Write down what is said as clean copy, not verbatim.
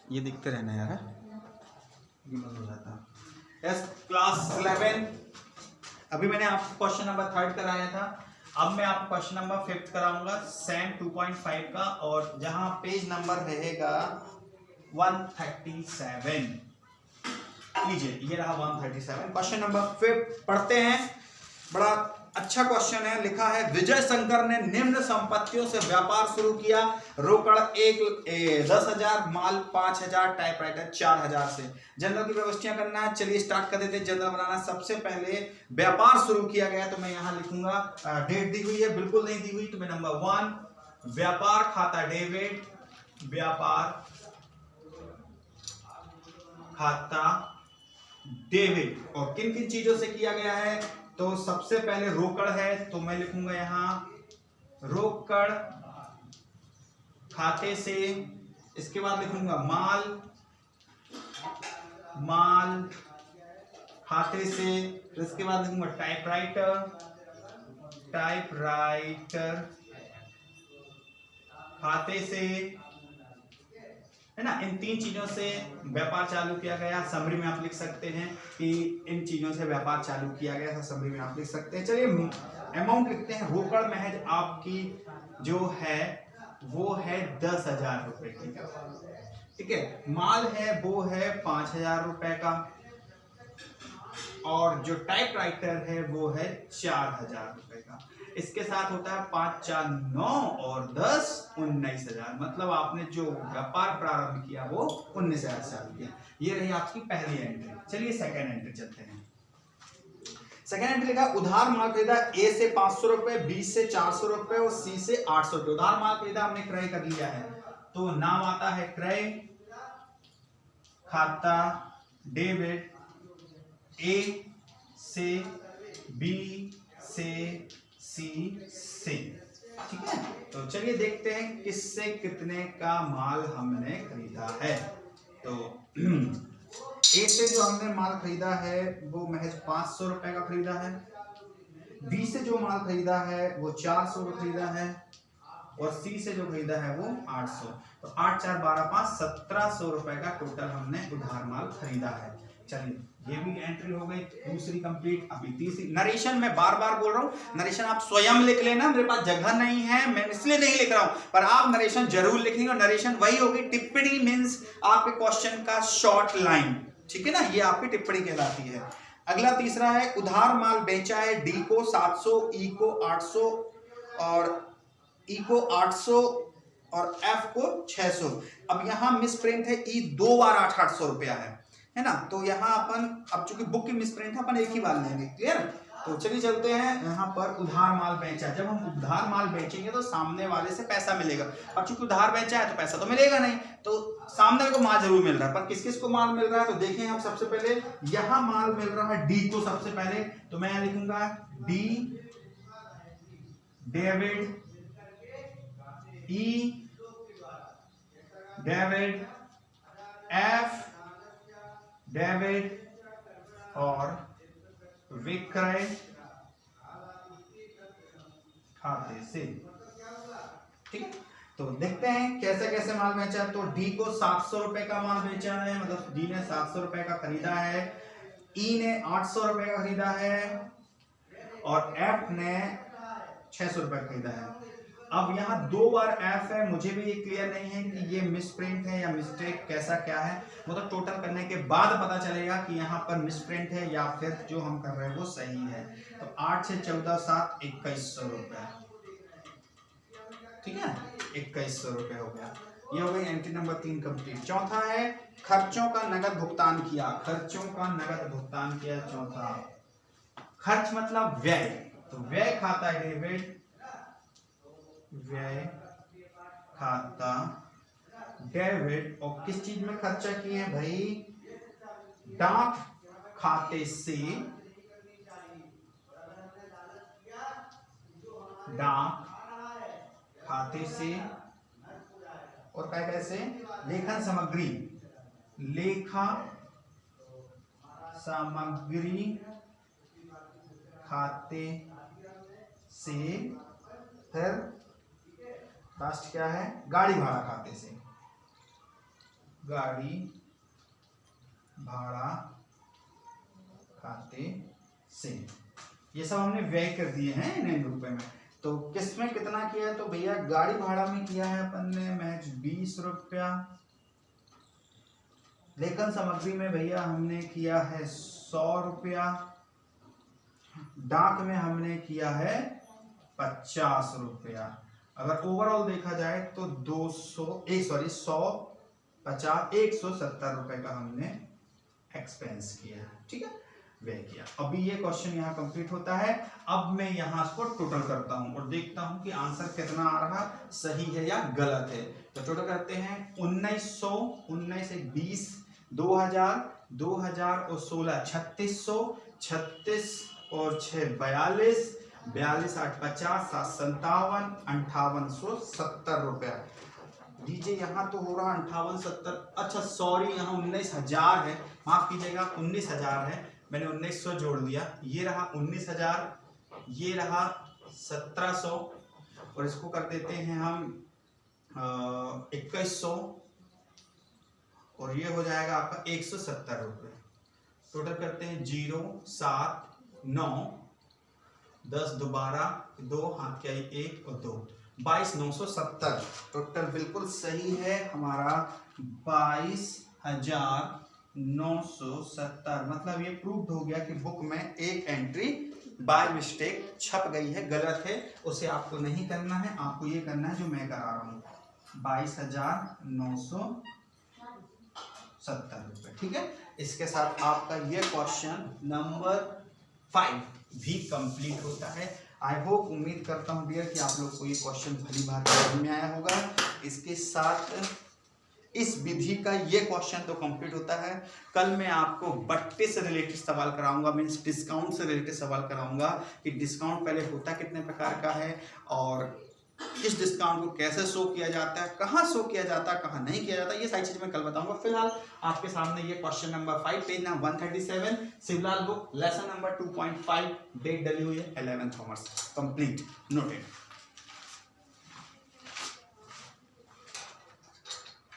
ये दिखते रहना यार, बंद हो जाता। Yes, class 11। अभी मैंने आपको क्वेश्चन नंबर 3 कराया था, अब मैं आपको क्वेश्चन नंबर 5 कराऊंगा सैम 2.5 का, और जहां पेज नंबर रहेगा 137। लीजिए, ये रहा 137। क्वेश्चन नंबर 5 पढ़ते हैं। बड़ा अच्छा क्वेश्चन है। लिखा है, विजय शंकर ने निम्न संपत्तियों से व्यापार शुरू किया। रोकड़ 10,000, माल 5,000, टाइपराइटर 4,000 से। जनरल की व्यवस्थियां करना है। चलिए स्टार्ट कर देते हैं। जनरल बनाना। सबसे पहले व्यापार शुरू किया गया, तो मैं यहां लिखूंगा, डेट दी हुई है, बिल्कुल नहीं दी हुई, तो मैं नंबर 1 व्यापार खाता डेबिट, व्यापार खाता डेबिट। और किन किन चीजों से किया गया है, तो सबसे पहले रोकड़ है, तो मैं लिखूंगा यहां रोकड़ खाते से। इसके बाद लिखूंगा माल खाते से। इसके बाद लिखूंगा टाइपराइटर खाते से, है ना। इन 3 चीजों से व्यापार चालू किया गया। समरी में आप लिख सकते हैं कि इन चीजों से व्यापार चालू किया गया, समरी में आप लिख सकते हैं। चलिए अमाउंट लिखते हैं। रोकड़ महज आपकी जो है वो है 10,000 रुपए की, ठीक है। माल है वो है 5,000 रुपए का, और जो टाइपराइटर है वो है 4,000 रुपए का। इसके साथ होता है 5 4 9 और 10 19,000। मतलब आपने जो व्यापार प्रारंभ किया वो 19,000 से चालू किया। ये रही आपकी पहली एंट्री। चलिए सेकंड एंट्री चलते हैं। सेकंड एंट्री लिखा, उधार माल खरीदा ए से 500 रुपए, बी से 400 रुपए और सी से 800 रुपए। उधार माल खरीदा, हमने क्रय कर लिया है, तो नाम आता है क्रय खाता डेबिट, ए से, बी से, सी से, ठीक है। तो चलिए देखते हैं किससे कितने का माल हमने खरीदा है। तो ए से जो हमने माल खरीदा है वो महज 500 रुपए का खरीदा है। बी से जो माल खरीदा है वो 400 का खरीदा है, और सी से जो खरीदा है वो 800। तो 8 4 12 5 1700 रुपए का टोटल हमने उधार माल खरीदा है। चलिए ये भी एंट्री हो गई, दूसरी कंप्लीट। अभी तीसरी। नरेशन मैं बार बार बोल रहा हूं, नरेशन आप स्वयं लिख लेना, मेरे पास जगह नहीं है, मैं इसलिए नहीं लिख रहा हूं, पर आप नरेशन जरूर लिखेंगे। और नरेशन वही होगी, टिप्पणी मींस आपके क्वेश्चन का शॉर्ट लाइन, ठीक है ना, ये आपकी टिप्पणी कहलाती है। अगला तीसरा है, उधार माल बेचा है डी को 700, ई को 800 और ई को 800 और एफ को 600। अब यहां मिस प्रिंट है, ई 2 बार 800 रुपया है ना। तो यहां अपन, अब चूंकि बुक की मिस प्रिंट है, अपन एक ही बार लेंगे, क्लियर। तो चलिए चलते हैं यहां पर। उधार माल बेचा, जब हम उधार माल बेचेंगे तो सामने वाले से पैसा मिलेगा, और चूंकि उधार बेचा है तो पैसा तो मिलेगा नहीं, तो सामने को माल जरूर मिल रहा है, पर किस किस को माल मिल रहा है, तो देखें हम। सबसे पहले यहां माल मिल रहा है डी को सबसे पहले, तो मैं यहां लिखूंगा डी डेबिट, ई डेबिट, एफ डेबिट और विक्रय खाते से, ठीक। तो देखते हैं कैसे कैसे माल बेचा। तो डी को 700 रुपए का माल बेचा है, मतलब डी ने 700 रुपए का खरीदा है, ई ने 800 रुपए का खरीदा है, और एफ ने 600 रुपए का खरीदा है। अब यहाँ 2 बार एफ है, मुझे भी ये क्लियर नहीं है कि ये मिसप्रिंट है या मिस्टेक, कैसा क्या है, मतलब टोटल करने के बाद पता चलेगा कि यहाँ पर मिसप्रिंट है या फिर जो हम कर रहे हैं वो सही है। तो 8 से 14 7 2100 रुपए, ठीक है, 2100 रुपए हो गया। ये हो गई एंट्री नंबर 3 कंप्लीट। चौथा है, खर्चों का नगद भुगतान किया, खर्चों का नगद भुगतान किया। चौथा, खर्च मतलब व्यय, तो व्यय खाता डेबिट, व्यय खाता डेबिट। और किस चीज में खर्चा किए हैं भाई, डाक खाते से, डाक खाते से, और क्या कैसे, लेखन सामग्री, लेखा सामग्री खाते से, फिर लास्ट क्या है, गाड़ी भाड़ा खाते से, गाड़ी भाड़ा खाते से। ये सब हमने व्यय कर दिए हैं इन रुपए में। तो किस में कितना किया है, तो भैया गाड़ी भाड़ा में किया है अपन ने महज 20 रुपया, लेखन सामग्री में भैया हमने किया है 100 रुपया, डाक में हमने किया है 50 रुपया। अगर ओवरऑल देखा जाए तो 170 रुपए का हमने एक्सपेंस किया है, ठीक है, व्यय किया। अभी ये क्वेश्चन यहाँ कंप्लीट होता है। अब मैं यहाँ इसको टोटल करता हूँ और देखता हूँ कि आंसर कितना आ रहा, सही है या गलत है। तो टोटल करते हैं 1900, 19 से 20, 2000, 2000 और 16 3600, 36 और 6 42, 42 8 50, 7 57, 5870 रुपया। लीजिए यहाँ तो हो रहा 5870, अच्छा सॉरी यहाँ 19,000 है, माफ कीजिएगा 19,000 है, मैंने 1900 जोड़ दिया, ये रहा 19,000, ये रहा 1700 और इसको कर देते हैं हम 2100 और ये हो जाएगा आपका 170 रुपये। टोटल करते हैं 0 7 9 10 दोबारा 2 हाथ क्या 1 और 2 22,970। टोटल बिल्कुल सही है हमारा 22,970। मतलब ये प्रूव हो गया कि बुक में एक एंट्री बाय मिस्टेक छप गई है, गलत है, उसे आपको नहीं करना है, आपको ये करना है जो मैं करा रहा हूँ, 22,970 रुपये, ठीक है। इसके साथ आपका ये क्वेश्चन नंबर 5 भी कंप्लीट होता है। आई होप, उम्मीद करता हूँ डियर कि आप लोग को ये क्वेश्चन भली भांति समझ में आया होगा। इसके साथ इस विधि का ये क्वेश्चन तो कंप्लीट होता है। कल मैं आपको बट्टे से रिलेटेड सवाल कराऊंगा, मीन्स डिस्काउंट से रिलेटेड सवाल कराऊंगा कि डिस्काउंट पहले होता कितने प्रकार का है और इस डिस्काउंट को कैसे शो किया जाता है, कहाँ शो किया जाता है, कहाँ नहीं किया जाता, ये सारी चीज़ मैं कल बताऊंगा। फिलहाल आपके सामने ये question number 5 page number 137 Shivlal book lesson number 2.5 date डली हुई है 11th कॉमर्स कंप्लीट नोटेड।